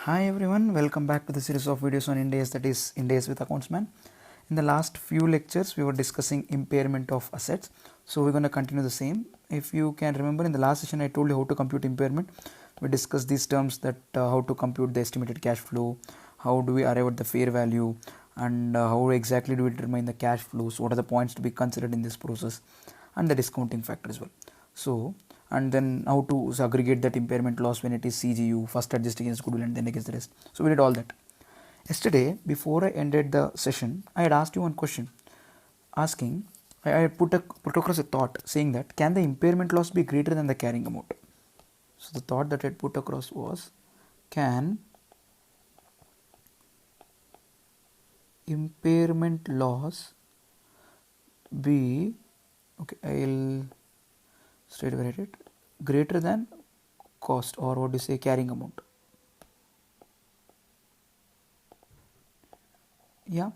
Hi everyone, welcome back to the series of videos on Ind AS, that is Ind AS with Accountsman. In the last few lectures we were discussing impairment of assets, so we're going to continue the same. If you can remember, in the last session I told you how to compute impairment. We discussed these terms, that how to compute the estimated cash flow, how do we arrive at the fair value, and how exactly do we determine the cash flows, what are the points to be considered in this process, and the discounting factor as well. So, and then how to aggregate that impairment loss when it is CGU, first adjust against goodwill and then against the rest. So we did all that. Yesterday, before I ended the session, I had asked you one question, asking, I put across a thought saying that, can the impairment loss be greater than the carrying amount? So the thought that I put across was, can impairment loss be, okay, I'll straight away write it, greater than cost, or what do you say, carrying amount? Yeah,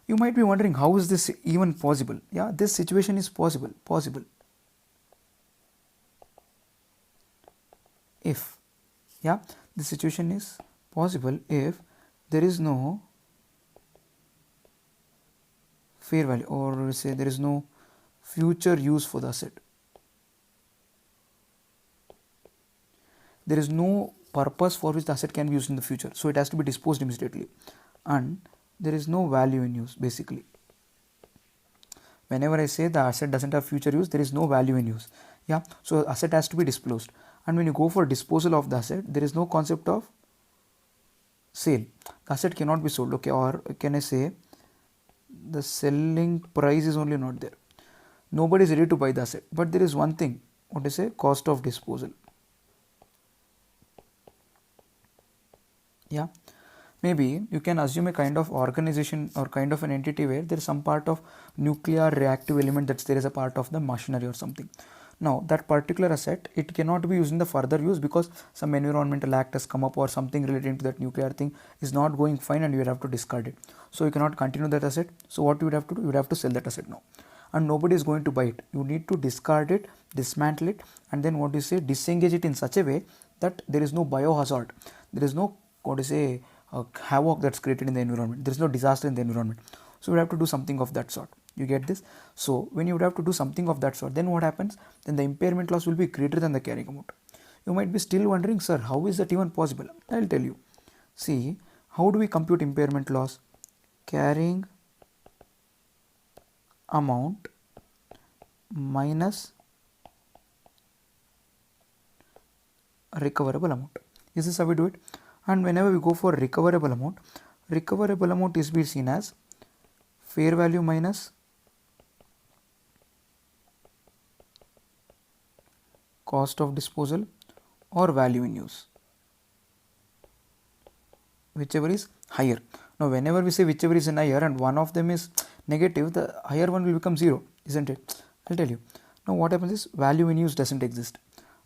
you might be wondering, how is this even possible? Yeah, this situation is possible if, yeah, this situation is possible if there is no fair value, or say there is no future use for the asset. There is no purpose for which the asset can be used in the future, so it has to be disposed immediately, and there is no value in use. Basically, whenever I say the asset doesn't have future use, there is no value in use. Yeah, so asset has to be disposed, and when you go for disposal of the asset, there is no concept of sale. The asset cannot be sold, okay, or can I say the selling price is only not there. Nobody is ready to buy the asset, but there is one thing, what I say, cost of disposal. Yeah, maybe you can assume a kind of organization or kind of an entity where there is some part of nuclear reactive element that's there as a part of the machinery or something. Now that particular asset, it cannot be used in the further use because some environmental act has come up or something relating to that nuclear thing is not going fine, and you would have to discard it. So you cannot continue that asset. So what you would have to do, you would have to sell that asset now, and nobody is going to buy it. You need to discard it, dismantle it, and then what do you say, disengage it in such a way that there is no biohazard, there is no, what do you say, havoc that's created in the environment, there is no disaster in the environment. So we have to do something of that sort. You get this? So when you would have to do something of that sort, then what happens? Then the impairment loss will be greater than the carrying amount. You might be still wondering, sir, how is that even possible? I'll tell you. See, how do we compute impairment loss? Carrying amount minus recoverable amount. Is this how we do it? And whenever we go for recoverable amount is be seen as fair value minus cost of disposal or value in use, whichever is higher. Now whenever we say whichever is higher and one of them is negative, the higher one will become 0, isn't it? I'll tell you. Now what happens is, value in use doesn't exist,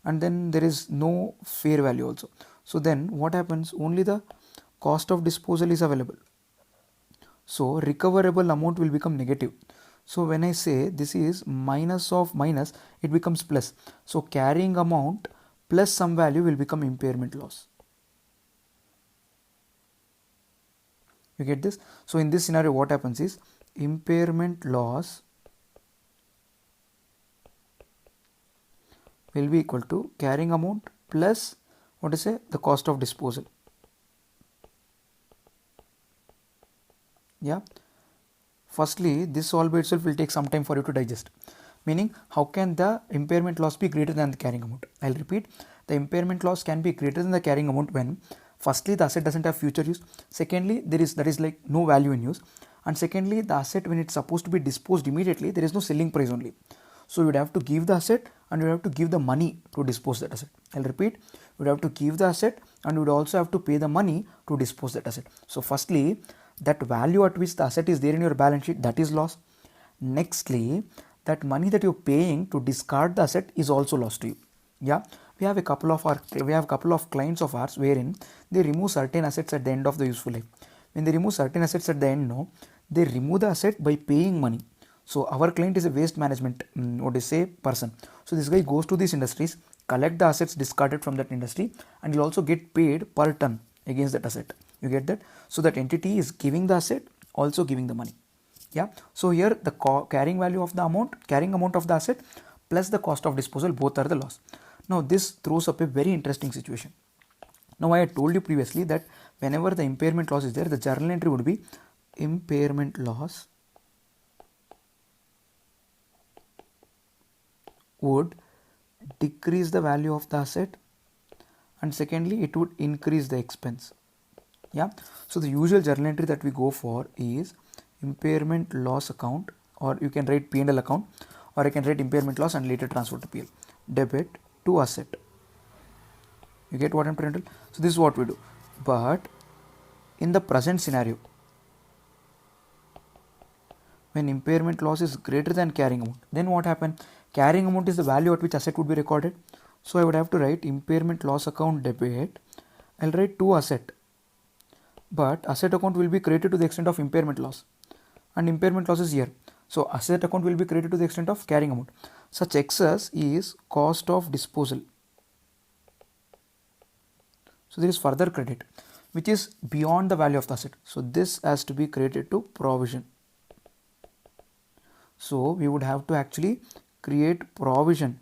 and then there is no fair value also. So then what happens? Only the cost of disposal is available. So recoverable amount will become negative. So when I say this is minus of minus, it becomes plus. So carrying amount plus some value will become impairment loss. You get this? So in this scenario, what happens is, impairment loss will be equal to carrying amount plus, what is the cost of disposal. Yeah. Firstly, this all by itself will take some time for you to digest. Meaning, how can the impairment loss be greater than the carrying amount? I'll repeat. The impairment loss can be greater than the carrying amount when, firstly, the asset doesn't have future use. Secondly, that is like no value in use. And secondly, the asset, when it's supposed to be disposed immediately, there is no selling price only. So you would have to give the asset and you would have to give the money to dispose that asset. I'll repeat. You would have to give the asset and you would also have to pay the money to dispose that asset. So firstly, that value at which the asset is there in your balance sheet, that is loss. Nextly, that money that you're paying to discard the asset is also loss to you. Yeah, we have a couple of clients of ours wherein they remove certain assets at the end of the useful life. When they remove certain assets at the end, no, they remove the asset by paying money. So our client is a waste management person. So this guy goes to these industries, collect the assets discarded from that industry, and he'll also get paid per ton. against that asset. You get that? So that entity is giving the asset, also giving the money. Yeah. So here the carrying value of the carrying amount of the asset plus the cost of disposal, both are the loss. Now this throws up a very interesting situation. Now I had told you previously that whenever the impairment loss is there, the journal entry would be impairment loss would decrease the value of the asset, and secondly it would increase the expense. Yeah. So the usual journal entry that we go for is impairment loss account, or you can write P&L account, or you can write impairment loss and later transfer to PL. Debit to asset. You get what I'm trying to tell? So this is what we do. But in the present scenario, when impairment loss is greater than carrying amount, then what happened? Carrying amount is the value at which asset would be recorded. So I would have to write impairment loss account debit. I'll write to asset. But asset account will be created to the extent of impairment loss. And impairment loss is here. So asset account will be created to the extent of carrying amount. Such excess is cost of disposal. So there is further credit which is beyond the value of the asset. So this has to be created to provision. So we would have to actually create provision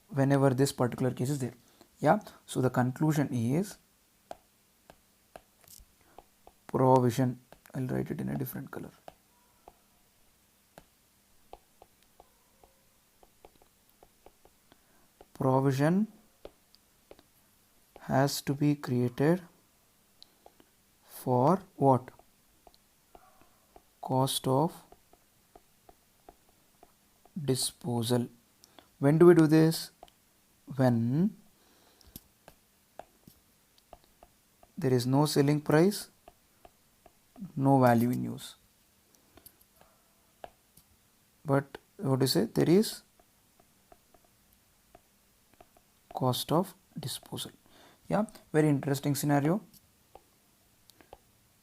whenever this particular case is there. Yeah. So the conclusion is provision. I'll write it in a different color. Provision has to be created for what? Cost of disposal. When do we do this? When there is no selling price, no value in use. But what do you say? There is cost of disposal. Yeah, very interesting scenario.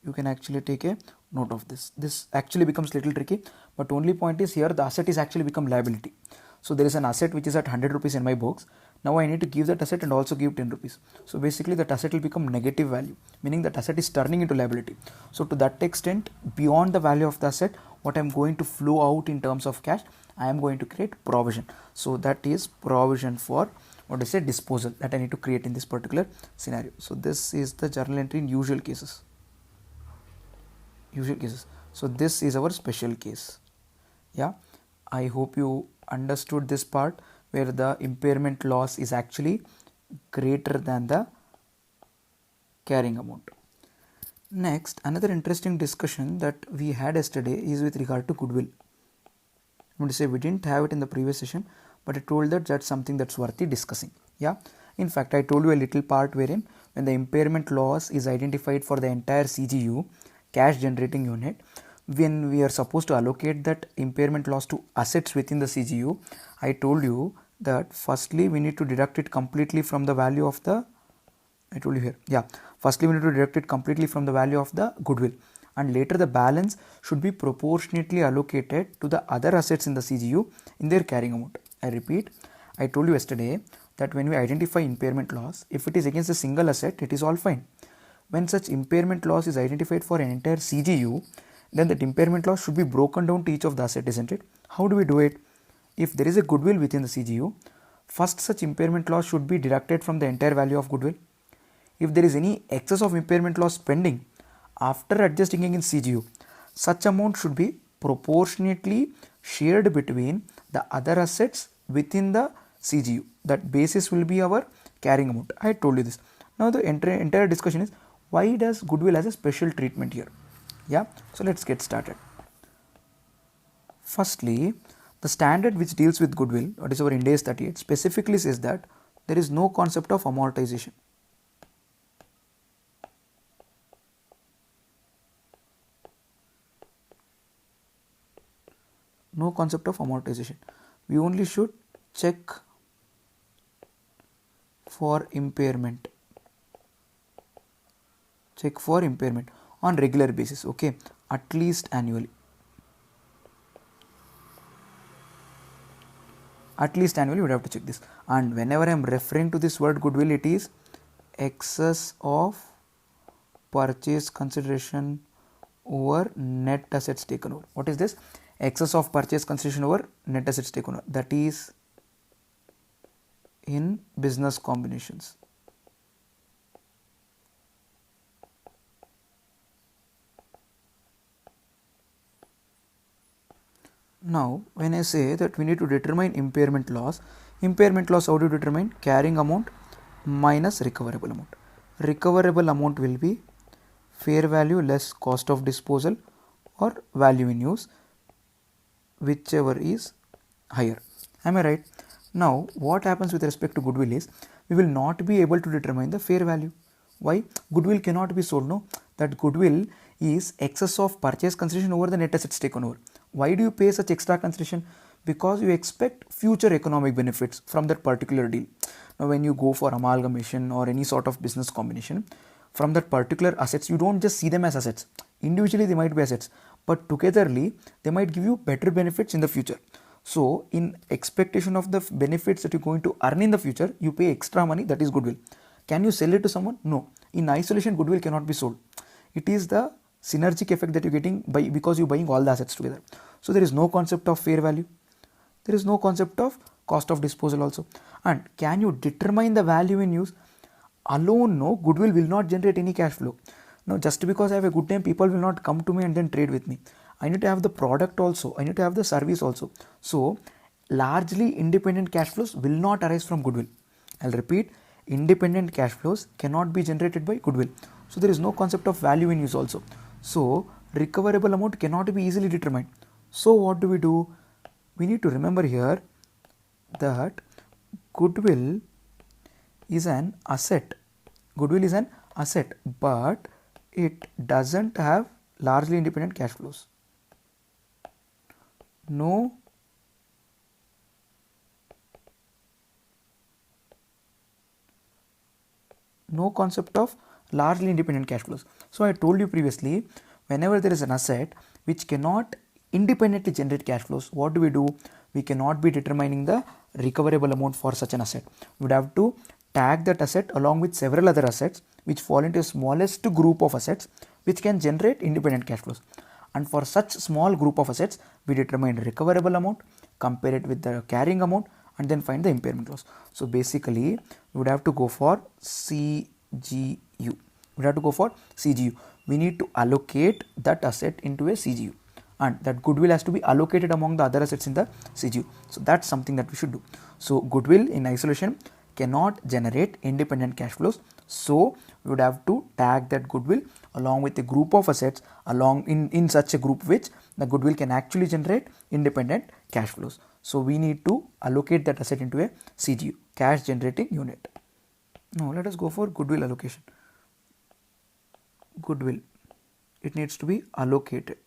You can actually take a note of this. This actually becomes little tricky, but only point is here the asset is actually become liability. So there is an asset which is at 100 rupees in my books. Now I need to give that asset and also give 10 rupees. So basically that asset will become negative value, meaning that asset is turning into liability. So to that extent, beyond the value of the asset, what I am going to flow out in terms of cash, I am going to create provision. So that is provision for what I say disposal that I need to create in this particular scenario. So this is the journal entry in usual cases. So this is our special case. Yeah, I hope you understood this part where the impairment loss is actually greater than the carrying amount. Next, another interesting discussion that we had yesterday is with regard to goodwill. I'm going to say we didn't have it in the previous session, but I told that that's something that's worthy discussing. Yeah, in fact I told you a little part wherein when the impairment loss is identified for the entire CGU, cash generating unit, when we are supposed to allocate that impairment loss to assets within the CGU, I told you that firstly we need to deduct it completely from the value of the, I told you here, yeah, firstly we need to deduct it completely from the value of the goodwill, and later the balance should be proportionately allocated to the other assets in the CGU in their carrying amount. I repeat, I told you yesterday that when we identify impairment loss, if it is against a single asset, it is all fine. When such impairment loss is identified for an entire CGU, then that impairment loss should be broken down to each of the asset, isn't it? How do we do it? If there is a goodwill within the CGU, first such impairment loss should be deducted from the entire value of goodwill. If there is any excess of impairment loss pending after adjusting against CGU, such amount should be proportionately shared between the other assets within the CGU. That basis will be our carrying amount. I told you this. Now the entire discussion is why does goodwill has a special treatment here? Yeah, so let's get started. Firstly, the standard which deals with goodwill, what is our Ind AS 38, specifically says that there is no concept of amortization. No concept of amortization. We only should check for impairment. Check for impairment on regular basis, okay, at least annually. At least annually we would have to check this. And whenever I am referring to this word goodwill, it is excess of purchase consideration over net assets taken over. What is this? Excess of purchase consideration over net assets taken over. That is in business combinations. Now, when I say that we need to determine impairment loss how do you determine? Carrying amount minus recoverable amount. Recoverable amount will be fair value less cost of disposal or value in use, whichever is higher. Am I right? Now, what happens with respect to goodwill is we will not be able to determine the fair value. Why? Goodwill cannot be sold. No, that goodwill is excess of purchase consideration over the net assets taken over. Why do you pay such extra consideration? Because you expect future economic benefits from that particular deal. Now, when you go for amalgamation or any sort of business combination, from that particular assets, you don't just see them as assets. Individually, they might be assets, but togetherly, they might give you better benefits in the future. So, in expectation of the benefits that you're going to earn in the future, you pay extra money, that is goodwill. Can you sell it to someone? No. In isolation, goodwill cannot be sold. It is the synergic effect that you're getting because you're buying all the assets together. So, there is no concept of fair value. There is no concept of cost of disposal also. And can you determine the value in use? Alone, no, goodwill will not generate any cash flow. No, just because I have a good name, people will not come to me and then trade with me. I need to have the product also. I need to have the service also. So, largely independent cash flows will not arise from goodwill. I'll repeat, independent cash flows cannot be generated by goodwill. So, there is no concept of value in use also. So, recoverable amount cannot be easily determined. So, what do? We need to remember here that goodwill is an asset. Goodwill is an asset, but it doesn't have largely independent cash flows. No concept of largely independent cash flows. So, I told you previously, whenever there is an asset which cannot independently generate cash flows, what do? We cannot be determining the recoverable amount for such an asset. We would have to tag that asset along with several other assets which fall into a smallest group of assets which can generate independent cash flows. And for such small group of assets, we determine recoverable amount, compare it with the carrying amount, and then find the impairment loss. So basically, we would have to go for CGU. We need to allocate that asset into a CGU, and that goodwill has to be allocated among the other assets in the CGU. So that's something that we should do. So goodwill in isolation cannot generate independent cash flows. So we would have to tag that goodwill along with a group of assets in such a group which the goodwill can actually generate independent cash flows. So we need to allocate that asset into a CGU, cash generating unit. Now let us go for goodwill allocation. Goodwill, it needs to be allocated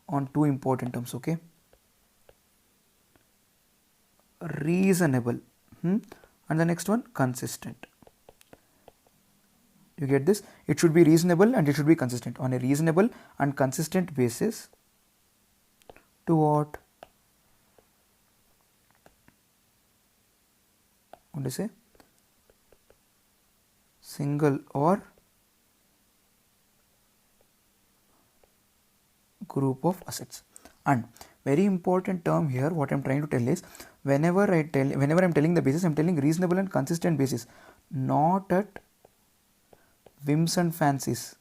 on two important terms, okay? Reasonable, and the next one, consistent. You get this? It should be reasonable and it should be consistent. On a reasonable and consistent basis to what? What do you say? Single or group of assets. And very important term here, what I am trying to tell is, whenever I am telling the basis, I am telling reasonable and consistent basis, not at whims and fancies.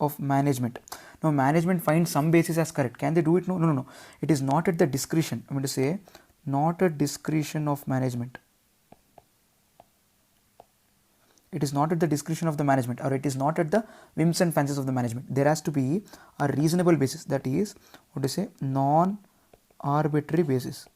Of management. Now management finds some basis as correct. Can they do it? No. It is not at the discretion. I'm going to say not at discretion of management. It is not at the discretion of the management, or it is not at the whims and fancies of the management. There has to be a reasonable basis, that is, what to say, non-arbitrary basis.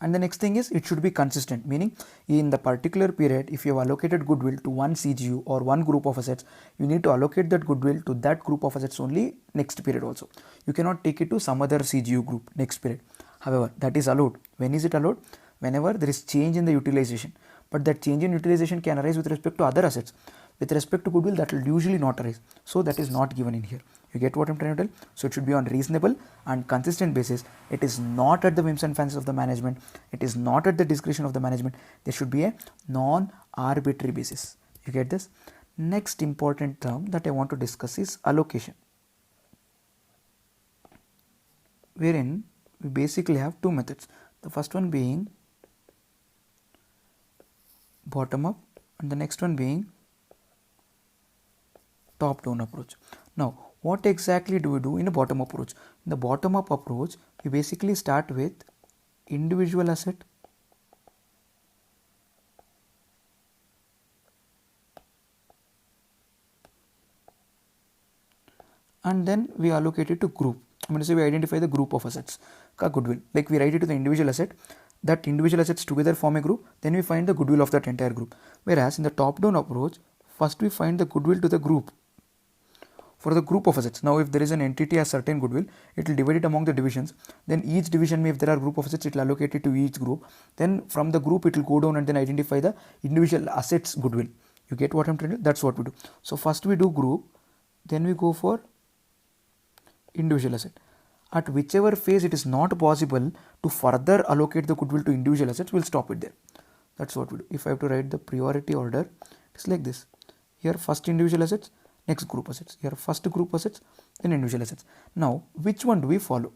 And the next thing is, it should be consistent, meaning in the particular period, if you have allocated goodwill to one CGU or one group of assets, you need to allocate that goodwill to that group of assets only next period also. You cannot take it to some other CGU group next period. However, that is allowed. When is it allowed? Whenever there is change in the utilization. But that change in utilization can arise with respect to other assets. With respect to goodwill, that will usually not arise. So that is not given in here. You get what I'm trying to tell? So it should be on reasonable and consistent basis. It is not at the whims and fancies of the management. It is not at the discretion of the management. There should be a non-arbitrary basis. You get this? Next important term that I want to discuss is allocation, wherein we basically have two methods. The first one being bottom up and the next one being top down approach. Now what exactly do we do in a bottom up approach? In the bottom up approach, we basically start with individual asset, and then we allocate it to group. I'm going to say we identify the group of assets, goodwill. Like we write it to the individual asset, that individual assets together form a group, then we find the goodwill of that entire group. Whereas in the top down approach, first we find the goodwill to the group, for the group of assets. Now if there is an entity has certain goodwill, it will divide it among the divisions. Then each division, if there are group of assets, it will allocate it to each group. Then from the group it will go down and then identify the individual assets goodwill. You get what I'm trying to do? That's what we do. So first we do group, then we go for individual asset. At whichever phase it is not possible to further allocate the goodwill to individual assets, we'll stop it there. That's what we do. If I have to write the priority order, it's like this. Here first individual assets, next group assets. Here first group assets, then individual assets. Now which one do we follow?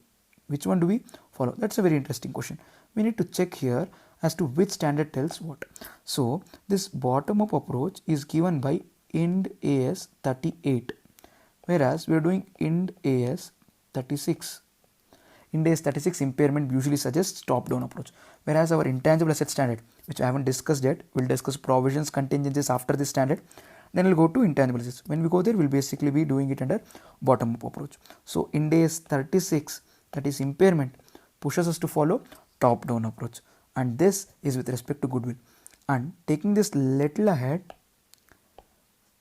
Which one do we follow? That's a very interesting question. We need to check here as to which standard tells what. So this bottom up approach is given by IND AS 38, whereas we are doing IND AS 36. IND AS 36 impairment usually suggests top down approach, whereas our intangible asset standard, which I haven't discussed yet, we'll discuss provisions, contingencies after this standard, then we'll go to intangible assets. When we go there, we'll basically be doing it under bottom up approach. So IND AS 36, that is impairment, pushes us to follow top down approach, and this is with respect to goodwill. And taking this little ahead,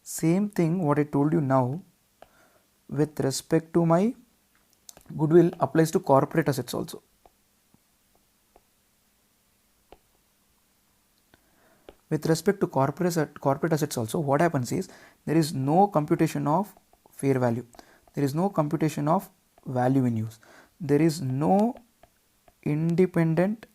same thing what I told you now with respect to my goodwill applies to corporate assets also. With respect to corporate assets also, what happens is there is no computation of fair value, there is no computation of value in use, there is no independent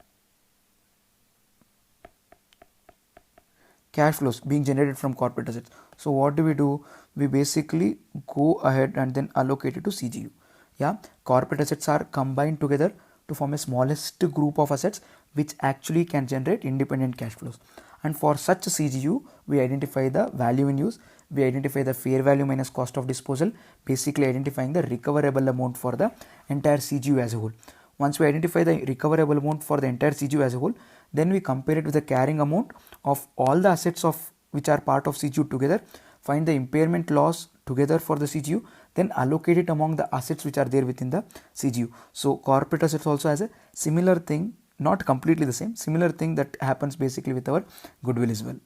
cash flows being generated from corporate assets. So what do? We basically go ahead and then allocate it to CGU. Yeah, corporate assets are combined together to form a smallest group of assets which actually can generate independent cash flows. And for such a CGU, we identify the value in use, we identify the fair value minus cost of disposal, basically identifying the recoverable amount for the entire CGU as a whole. Once we identify the recoverable amount for the entire CGU as a whole, then we compare it with the carrying amount of all the assets of which are part of CGU together, find the impairment loss together for the CGU, then allocate it among the assets which are there within the CGU. So corporate assets also has a similar thing, not completely the same, similar thing that happens basically with our goodwill as well.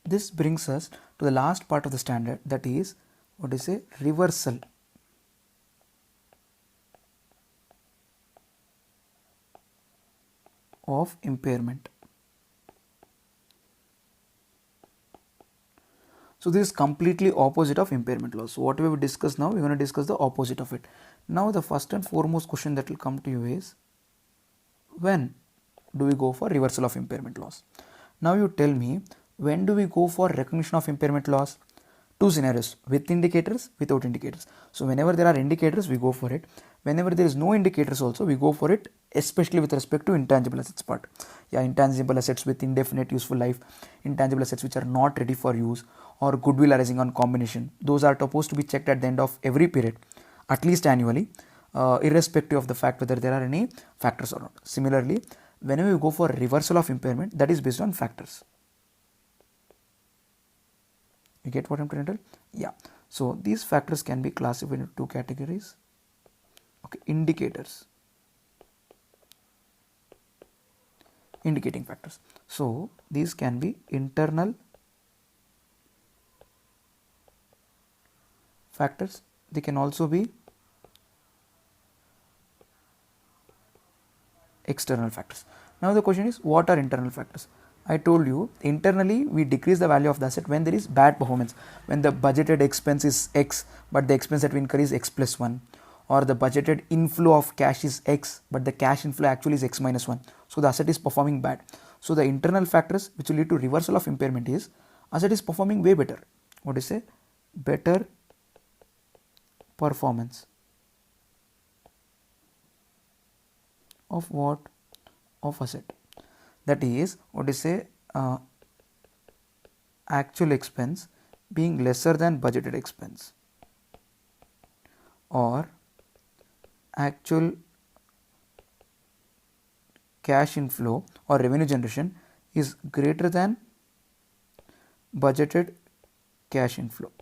This brings us to the last part of the standard, that is what is a reversal of impairment. So this is completely opposite of impairment loss. So whatever we discuss now, we're going to discuss the opposite of it. Now the first and foremost question that will come to you is, when do we go for reversal of impairment loss? Now you tell me, when do we go for recognition of impairment loss? Two scenarios, with indicators, without indicators. So whenever there are indicators, we go for it. Whenever there is no indicators also, we go for it, especially with respect to intangible assets part. Yeah, intangible assets with indefinite useful life, intangible assets which are not ready for use, or goodwill arising on combination. Those are supposed to be checked at the end of every period, at least annually, irrespective of the fact whether there are any factors or not. Similarly, whenever you go for reversal of impairment, that is based on factors. You get what I'm trying to tell? Yeah. So these factors can be classified into two categories. Okay, indicators, indicating factors. So these can be internal factors. They can also be external factors. Now the question is, what are internal factors? I told you internally we decrease the value of the asset when there is bad performance, when the budgeted expense is X but the expense that we incur is X plus 1, or the budgeted inflow of cash is X but the cash inflow actually is X minus 1. So the asset is performing bad. So the internal factors which will lead to reversal of impairment is asset is performing way better. What is it? Better performance of what? Of asset. That is, what is say, actual expense being lesser than budgeted expense, or actual cash inflow or revenue generation is greater than budgeted cash inflow.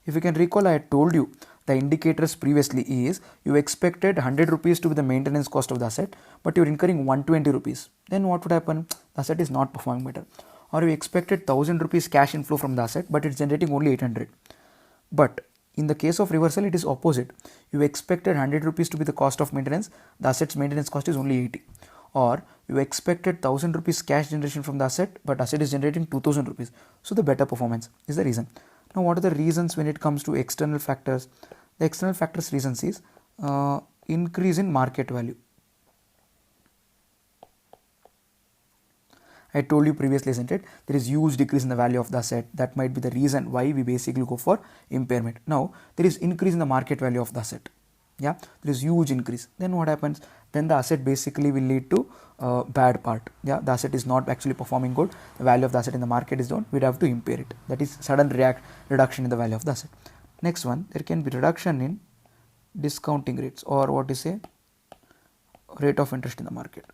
If you can recall, I had told you the indicators previously is you expected 100 rupees to be the maintenance cost of the asset, but you are incurring 120 rupees. Then what would happen? The asset is not performing better. Or you expected 1000 rupees cash inflow from the asset, but it's generating only 800. But in the case of reversal, it is opposite. You expected 100 rupees to be the cost of maintenance, the asset's maintenance cost is only 80. Or you expected 1000 rupees cash generation from the asset, but asset is generating 2000 rupees. So the better performance is the reason. Now what are the reasons when it comes to external factors? The external factors reasons is increase in market value. I told you previously, isn't it? There is huge decrease in the value of the asset. That might be the reason why we basically go for impairment. Now there is increase in the market value of the asset. Yeah, there is huge increase. Then what happens? Then the asset basically will lead to bad part. Yeah, the asset is not actually performing good. The value of the asset in the market is down. We'd have to impair it. That is sudden reduction in the value of the asset. Next one, there can be reduction in discounting rates, or what is a rate of interest in the market.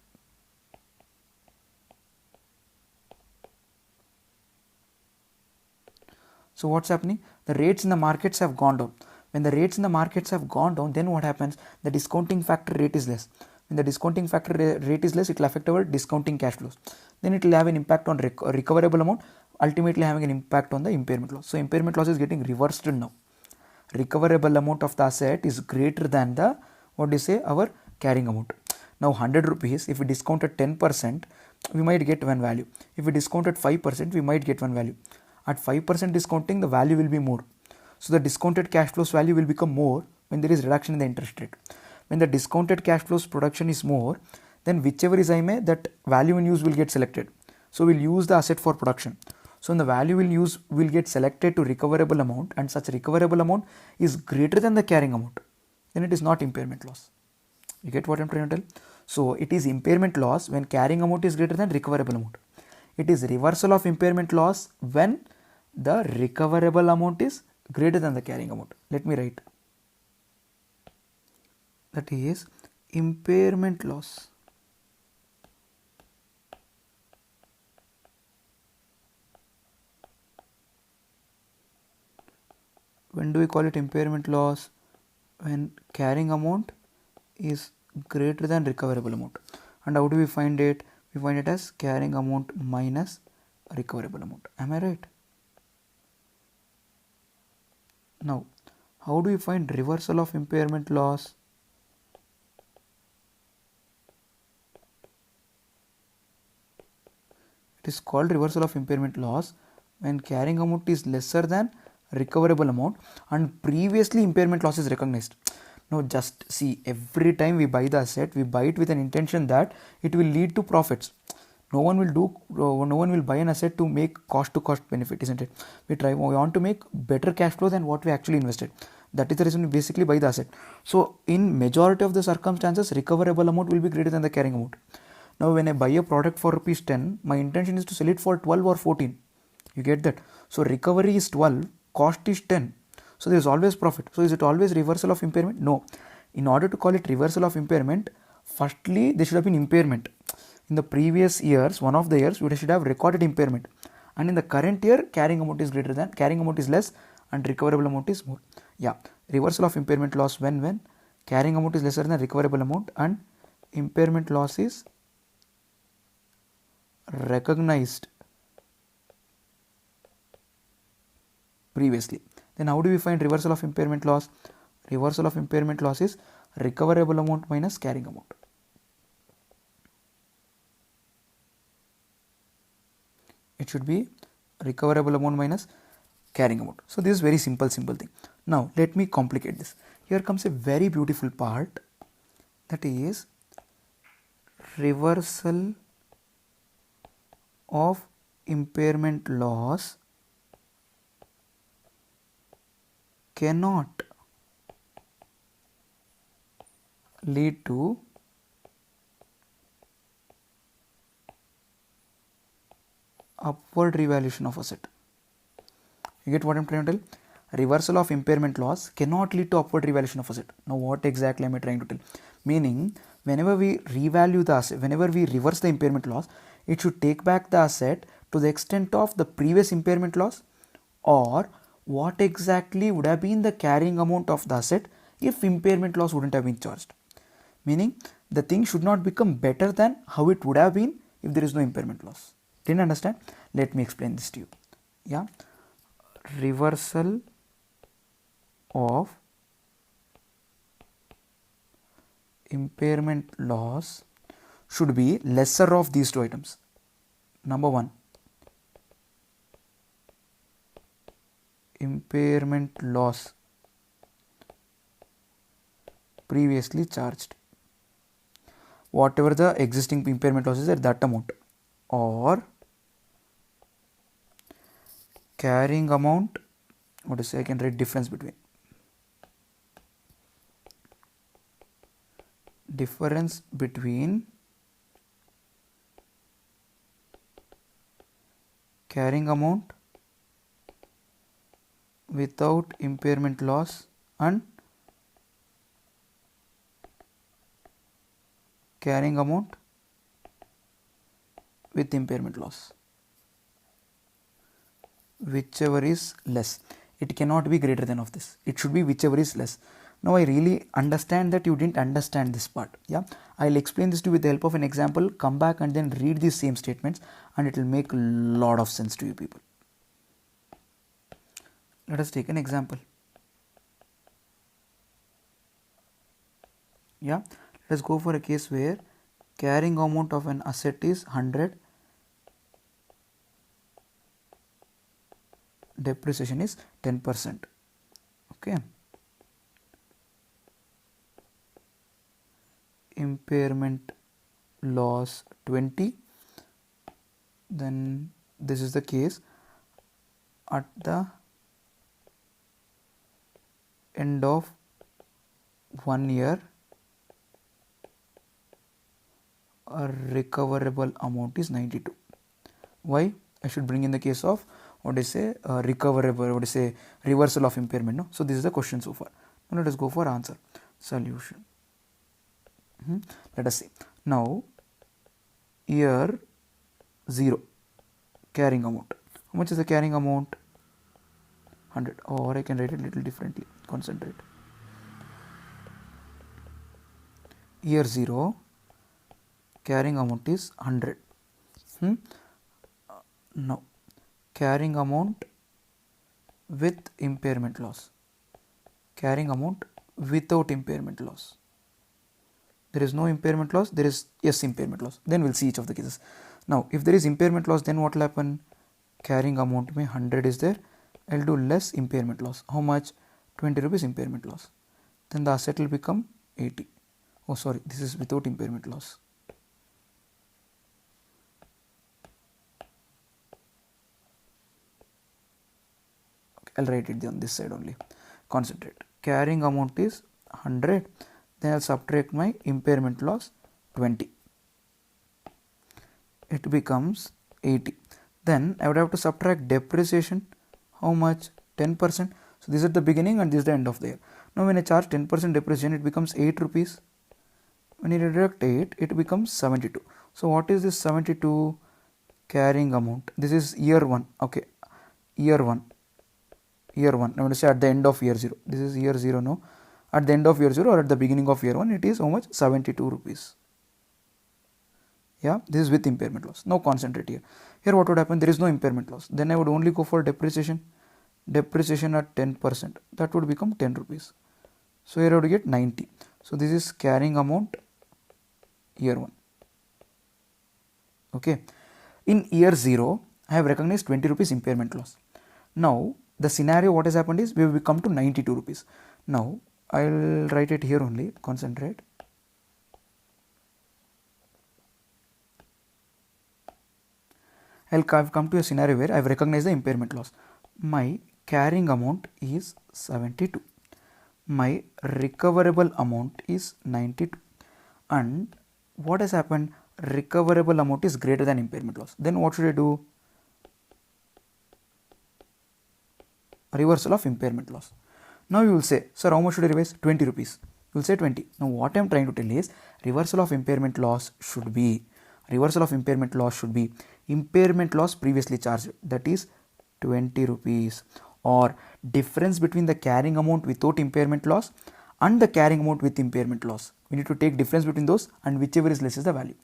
So what's happening? The rates in the markets have gone down. When the rates in the markets have gone down, then what happens? The discounting factor rate is less. When the discounting factor rate is less, it will affect our discounting cash flows. Then it will have an impact on recoverable amount, ultimately having an impact on the impairment loss. So impairment loss is getting reversed now. Recoverable amount of the asset is greater than the, what do you say, our carrying amount. Now 100 rupees, if we discounted 10%, we might get one value. If we discounted 5%, we might get one value. At 5% discounting, the value will be more. So the discounted cash flows value will become more when there is reduction in the interest rate. When the discounted cash flows production is more, then whichever is I may, that value in use will get selected. So we'll use the asset for production. So in the value will get selected to recoverable amount, and such recoverable amount is greater than the carrying amount. Then it is not impairment loss. You get what I'm trying to tell? So it is impairment loss when carrying amount is greater than recoverable amount. It is reversal of impairment loss when the recoverable amount is greater than the carrying amount. Let me write. That is impairment loss when do we call it impairment loss? When carrying amount is greater than recoverable amount. And how do we find it? We find it as carrying amount minus recoverable amount. Am I right? Now, how do we find reversal of impairment loss? It is called reversal of impairment loss when carrying amount is lesser than recoverable amount and previously impairment loss is recognized. Now just see, every time we buy the asset, we buy it with an intention that it will lead to profits. No one will buy an asset to make cost to cost benefit, isn't it? We want to make better cash flow than what we actually invested. That is the reason we basically buy the asset. So in majority of the circumstances, recoverable amount will be greater than the carrying amount. Now when I buy a product for rupees 10, my intention is to sell it for 12 or 14. You get that? So recovery is 12, cost is 10. So there is always profit. So is it always reversal of impairment? No. In order to call it reversal of impairment, firstly there should have been impairment. In the previous years, one of the years, we should have recorded impairment. And in the current year, carrying amount is less and recoverable amount is more. Yeah, reversal of impairment loss when carrying amount is lesser than recoverable amount and impairment loss is recognized previously. Then how do we find reversal of impairment loss? Reversal of impairment loss is recoverable amount minus carrying amount. It should be recoverable amount minus carrying amount. So this is very simple thing. Now let me complicate this. Here comes a very beautiful part, that is reversal of impairment loss cannot lead to upward revaluation of asset. You get what I am trying to tell? Reversal of impairment loss cannot lead to upward revaluation of asset. Now what exactly am I trying to tell? Meaning, whenever we revalue the asset, whenever we reverse the impairment loss, it should take back the asset to the extent of the previous impairment loss, or what exactly would have been the carrying amount of the asset if impairment loss wouldn't have been charged. Meaning, the thing should not become better than how it would have been if there is no impairment loss. Didn't understand? Let me explain this to you. Yeah, reversal of impairment loss should be lesser of these two items. Number one, impairment loss previously charged, whatever the existing impairment loss is at that amount, or carrying amount, what is, I can write difference between carrying amount without impairment loss and carrying amount with impairment loss, whichever is less. It cannot be greater than of this. It should be whichever is less. Now I really understand that you didn't understand this part. Yeah, I'll explain this to you with the help of an example. Come back and then read these same statements and it will make a lot of sense to you people. Let us take an example. Yeah, let's go for a case where carrying amount of an asset is 100, depreciation is 10%. Okay, impairment loss 20. Then this is the case at the end of 1 year, a recoverable amount is 92. Why? I should bring in the case of what is a recoverable, what is a reversal of impairment. No? So this is the question so far. Now let us go for answer. Solution. Let us see. Now year 0, carrying amount. How much is the carrying amount? 100. Or I can write it a little differently. Concentrate. Year 0, carrying amount is 100. Now carrying amount with impairment loss, carrying amount without impairment loss. There is no impairment loss, there is yes impairment loss. Then we'll see each of the cases. Now if there is impairment loss, then what will happen? Carrying amount mein 100 is there, I'll do less impairment loss. How much? 20 rupees impairment loss. Then the asset will become 80. Oh sorry, this is without impairment loss. I'll write it on this side only. Concentrate. Carrying amount is 100. Then I'll subtract my impairment loss 20. It becomes 80. Then I would have to subtract depreciation. How much? 10%. So this is the beginning and this is the end of the year. Now when I charge 10% depreciation, it becomes 8 rupees. When you deduct 8, it becomes 72. So what is this 72? Carrying amount. This is year 1. Okay. Year 1. Year 1. I'm going to say at the end of year 0. This is year 0 no. At the end of year 0 or at the beginning of year 1, it is how much? 72 rupees. Yeah, this is with impairment loss. Now concentrate here. Here what would happen? There is no impairment loss. Then I would only go for depreciation. Depreciation at 10%. That would become 10 rupees. So here I would get 90. So this is carrying amount year 1. Okay. In year 0, I have recognized 20 rupees impairment loss. Now the scenario what has happened is we will come to 92 rupees. Now I'll write it here only, concentrate. I'll come to a scenario where I've recognized the impairment loss. My carrying amount is 72. My recoverable amount is 92. And what has happened? Recoverable amount is greater than impairment loss. Then what should I do? Reversal of impairment loss. Now you will say, sir, how much should I revise? 20 rupees. You will say 20. Now what I am trying to tell is reversal of impairment loss should be impairment loss previously charged, that is 20 rupees, or difference between the carrying amount without impairment loss and the carrying amount with impairment loss. We need to take difference between those, and whichever is less is the value.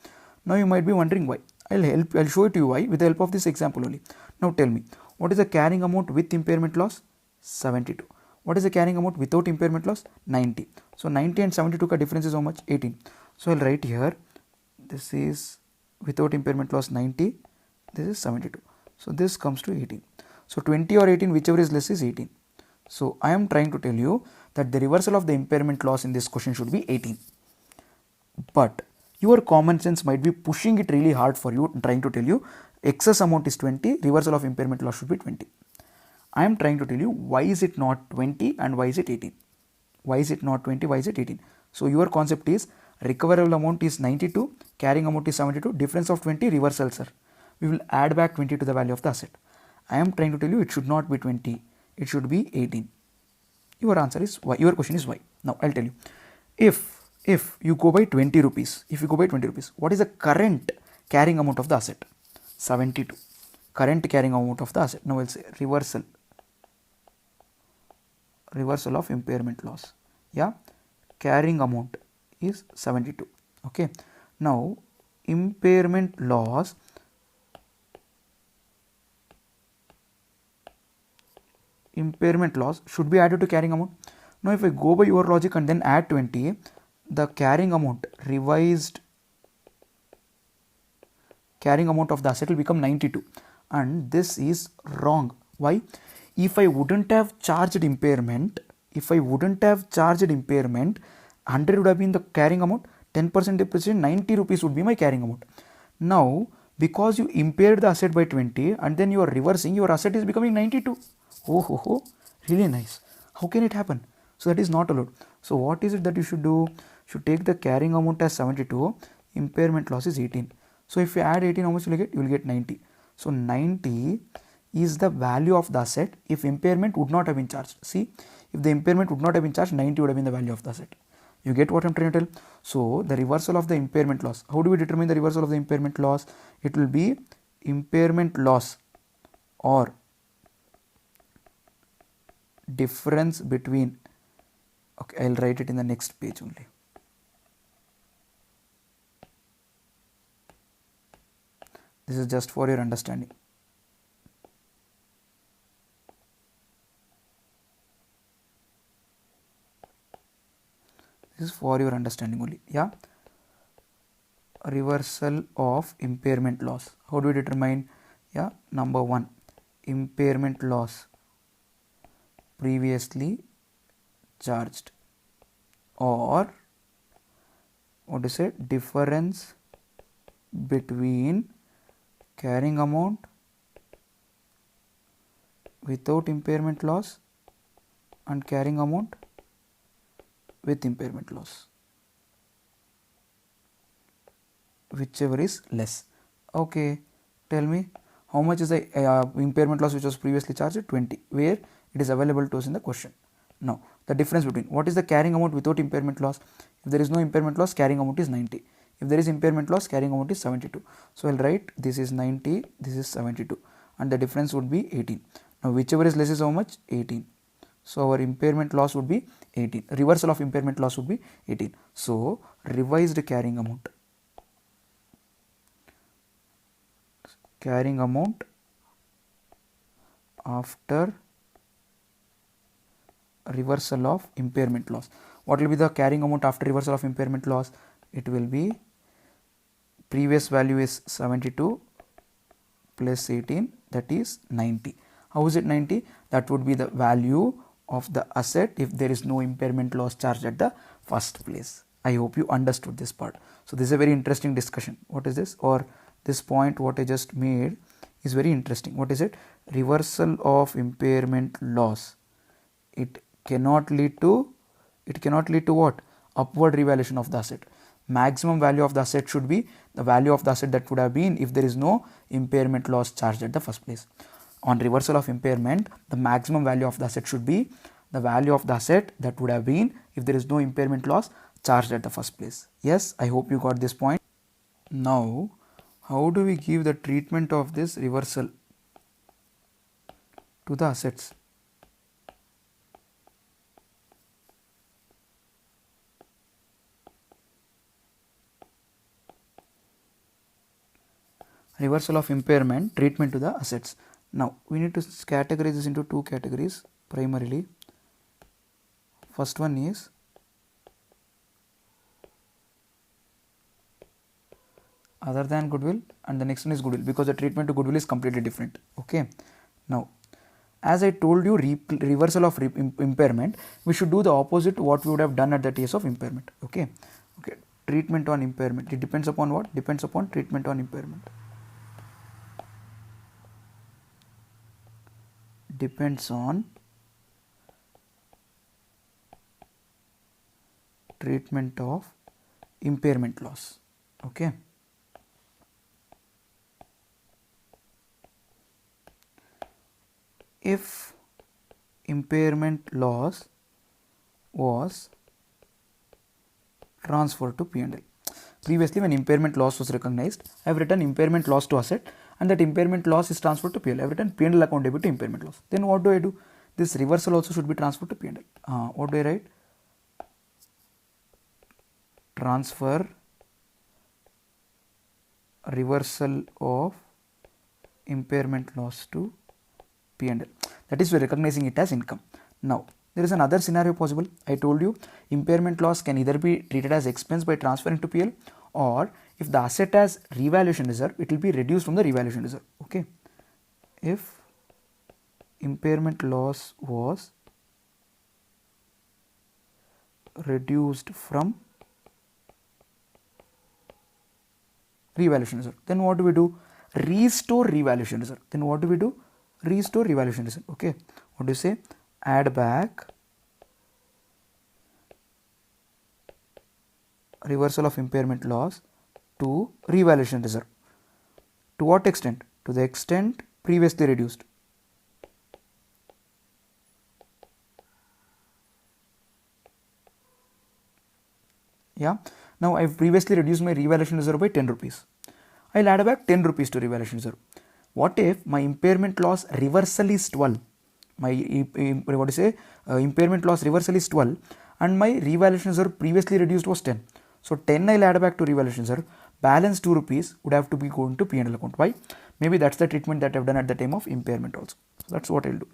Now you might be wondering why. I'll show it to you why with the help of this example only. Now tell me, what is the carrying amount with impairment loss? 72. What is the carrying amount without impairment loss? 90. So 90 and 72 ka difference is how much? 18. So I'll write here, this is without impairment loss 90, this is 72. So this comes to 18. So 20 or 18, whichever is less is 18. So I am trying to tell you that the reversal of the impairment loss in this question should be 18. But your common sense might be pushing it really hard for you, trying to tell you excess amount is 20, reversal of impairment loss should be 20. I am trying to tell you why is it not 20 and why is it 18? Why is it not 20? Why is it 18? So your concept is recoverable amount is 92, carrying amount is 72, difference of 20, reversal, sir. We will add back 20 to the value of the asset. I am trying to tell you it should not be 20, it should be 18. Your answer is why. Your question is why. Now I'll tell you. If you go by 20 rupees, what is the current carrying amount of the asset? 72. Current carrying amount of the asset. Now I'll say reversal of impairment loss. Yeah, carrying amount is 72. Okay. Now impairment loss should be added to carrying amount. Now if I go by your logic and then add 20, the carrying amount, revised carrying amount of the asset will become 92, and this is wrong. Why? If I wouldn't have charged impairment, 100 would have been the carrying amount, 10% depreciation, 90 rupees would be my carrying amount. Now because you impaired the asset by 20 and then you are reversing, your asset is becoming 92. Oh, really nice. How can it happen? So that is not allowed. So what is it that you should do? You should take the carrying amount as 72, impairment loss is 18. So if you add 18, how much will you get? You will get 90. So 90 is the value of the asset if impairment would not have been charged. See, if the impairment would not have been charged, 90 would have been the value of the asset. You get what I am trying to tell? So the reversal of the impairment loss. How do we determine the reversal of the impairment loss? It will be impairment loss or difference between, okay, I'll write it in the next page only. This is just for your understanding. This is for your understanding only. Yeah. Reversal of impairment loss. How do we determine? Yeah. Number 1, impairment loss previously charged, or what is it? Difference between carrying amount without impairment loss and carrying amount with impairment loss, whichever is less. Okay, tell me how much is the impairment loss which was previously charged? 20, where it is available to us in the question. Now the difference between, what is the carrying amount without impairment loss? If there is no impairment loss, carrying amount is 90. If there is impairment loss, carrying amount is 72. So I'll write this is 90, this is 72, and the difference would be 18. Now whichever is less is how much? 18. So our impairment loss would be 18. Reversal of impairment loss would be 18. So revised carrying amount after reversal of impairment loss. What will be the carrying amount after reversal of impairment loss? It will be, previous value is 72 plus 18, that is 90. How is it 90? That would be the value of the asset if there is no impairment loss charged at the first place. I hope you understood this part. So this is a very interesting discussion. What is this? Or this point what I just made is very interesting. What is it? Reversal of impairment loss. It cannot lead to what? Upward revaluation of the asset. Maximum value of the asset should be the value of the asset that would have been if there is no impairment loss charged at the first place. On reversal of impairment, the maximum value of the asset should be the value of the asset that would have been if there is no impairment loss charged at the first place. Yes, I hope you got this point. Now, how do we give the treatment of this reversal to the assets? Reversal of impairment, treatment to the assets. Now, we need to categorize this into two categories primarily. First one is other than goodwill, and the next one is goodwill, because the treatment to goodwill is completely different. Okay. Now, as I told you, reversal of impairment, we should do the opposite to what we would have done at the case of impairment. Okay. Okay. Treatment on impairment. It depends upon what? Depends upon treatment on impairment. Depends on treatment of impairment loss. Okay. If impairment loss was transferred to P&L. Previously, when impairment loss was recognized, I have written impairment loss to asset, and that impairment loss is transferred to P&L. I have written P&L account debit to impairment loss. Then what do I do? This reversal also should be transferred to P&L. What do I write? Transfer reversal of impairment loss to P&L. That is, we are recognizing it as income. Now, there is another scenario possible. I told you impairment loss can either be treated as expense by transferring to PL, or if the asset has revaluation reserve, it will be reduced from the revaluation reserve. Okay. If impairment loss was reduced from revaluation reserve, then what do we do? Restore revaluation reserve. Then what do we do? Restore revaluation reserve. Okay. What do you say? Add back reversal of impairment loss to revaluation reserve. To what extent? To the extent previously reduced. Yeah. Now I have previously reduced my revaluation reserve by 10 rupees. I will add back 10 rupees to revaluation reserve. What if my impairment loss reversal is 12? My impairment loss reversal is 12 and my revaluation reserve previously reduced was 10. So 10 I will add back to revaluation reserve. Balance 2 rupees would have to be going to P&L account. Why? Maybe that's the treatment that I have done at the time of impairment also. So that's what I will do.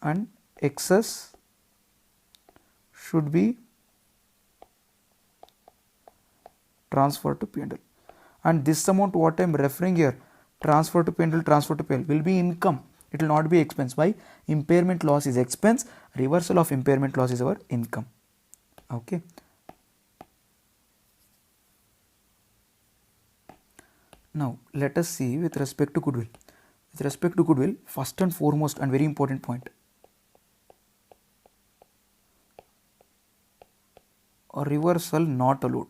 And excess should be transferred to P&L. And this amount what I am referring here, transfer to P&L, transfer to PL, will be income. It will not be expense. Why? Impairment loss is expense, reversal of impairment loss is our income. Okay. Now let us see with respect to goodwill. With respect to goodwill, first and foremost and very important point, a reversal not allowed.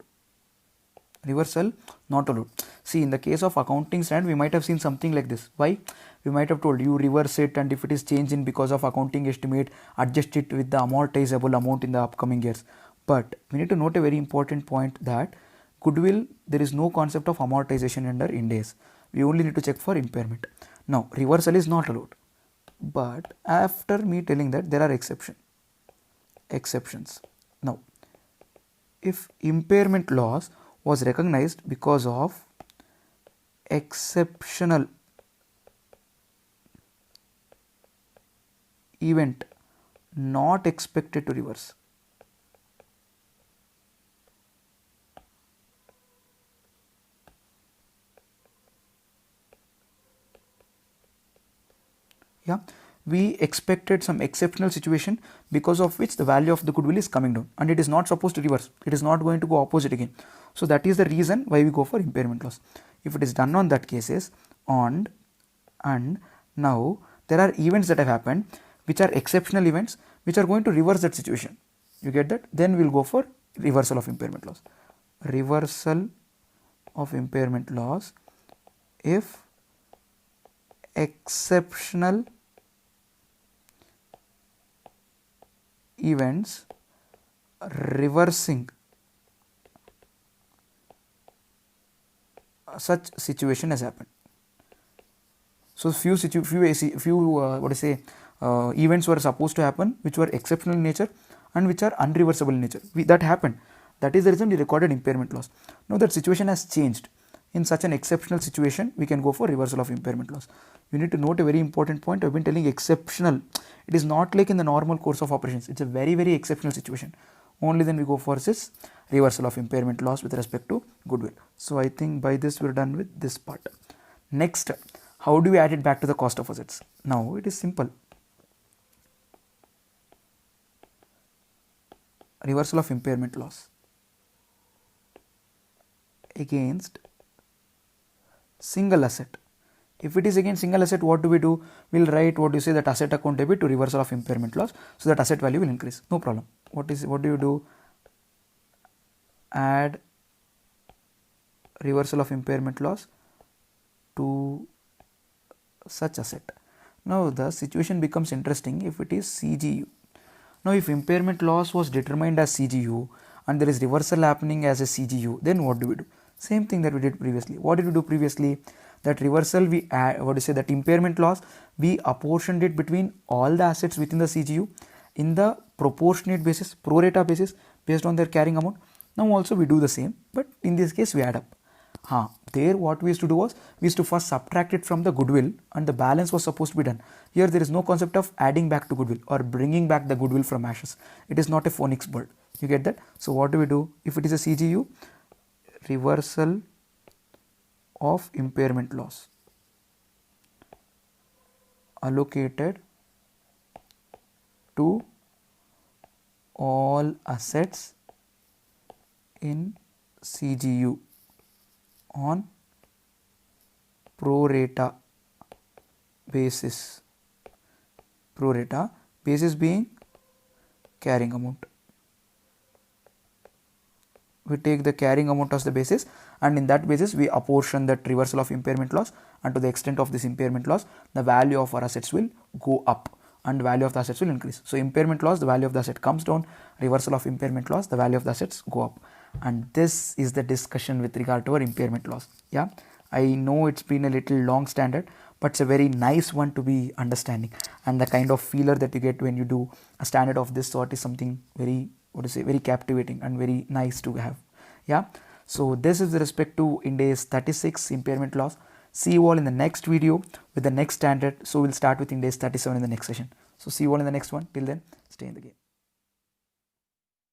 Reversal not allowed. See, in the case of accounting standard, we might have seen something like this. Why? We might have told you reverse it, and if it is changed in because of accounting estimate, adjust it with the amortizable amount in the upcoming years. But we need to note a very important point that goodwill, there is no concept of amortization under Ind AS. We only need to check for impairment. Now, reversal is not allowed. But after me telling that, there are exceptions. Now, if impairment loss was recognized because of exceptional event not expected to reverse. Yeah, we expected some exceptional situation because of which the value of the goodwill is coming down, and it is not supposed to reverse. It is not going to go opposite again. So that is the reason why we go for impairment loss. If it is done on that cases and now there are events that have happened which are exceptional events which are going to reverse that situation. You get that? Then we'll go for reversal of impairment loss. Reversal of impairment loss if exceptional events reversing such situation has happened. So few events were supposed to happen which were exceptional in nature and which are unreversible in nature. That happened. That is the reason we recorded impairment loss. Now that situation has changed. In such an exceptional situation, we can go for reversal of impairment loss. You need to note a very important point. I've been telling exceptional. It is not like in the normal course of operations. It's a very, very exceptional situation. Only then we go for this reversal of impairment loss with respect to goodwill. So I think by this we're done with this part. Next, how do we add it back to the cost of assets? Now it is simple. Reversal of impairment loss against single asset. If it is against single asset, what do? We'll write what you say that asset account debit to reversal of impairment loss, so that asset value will increase. No problem. What do you do? Add reversal of impairment loss to such asset. Now the situation becomes interesting if it is CGU. Now if impairment loss was determined as CGU and there is reversal happening as a CGU, then what do? Same thing that we did previously. What did we do previously? That reversal we add, that impairment loss, we apportioned it between all the assets within the CGU in the proportionate basis, pro rata basis, based on their carrying amount. Now also we do the same, but in this case we add up. There what we used to do was, we used to first subtract it from the goodwill and the balance was supposed to be done. Here there is no concept of adding back to goodwill or bringing back the goodwill from ashes. It is not a phonics bird. You get that? So what do we do? If it is a CGU, reversal of impairment loss allocated to all assets in CGU on pro rata basis. Pro rata basis being carrying amount. We take the carrying amount as the basis, and in that basis we apportion that reversal of impairment loss, and to the extent of this impairment loss, the value of our assets will go up and the value of the assets will increase. So impairment loss, the value of the asset comes down, reversal of impairment loss, the value of the assets go up. And this is the discussion with regard to our impairment loss. Yeah, I know it's been a little long standard, but it's a very nice one to be understanding, and the kind of feeler that you get when you do a standard of this sort is something very, very captivating and very nice to have. Yeah, so this is with respect to Ind AS 36 impairment loss. See you all in the next video with the next standard. So we'll start with Ind AS 37 in the next session. So see you all in the next one. Till then, stay in the game.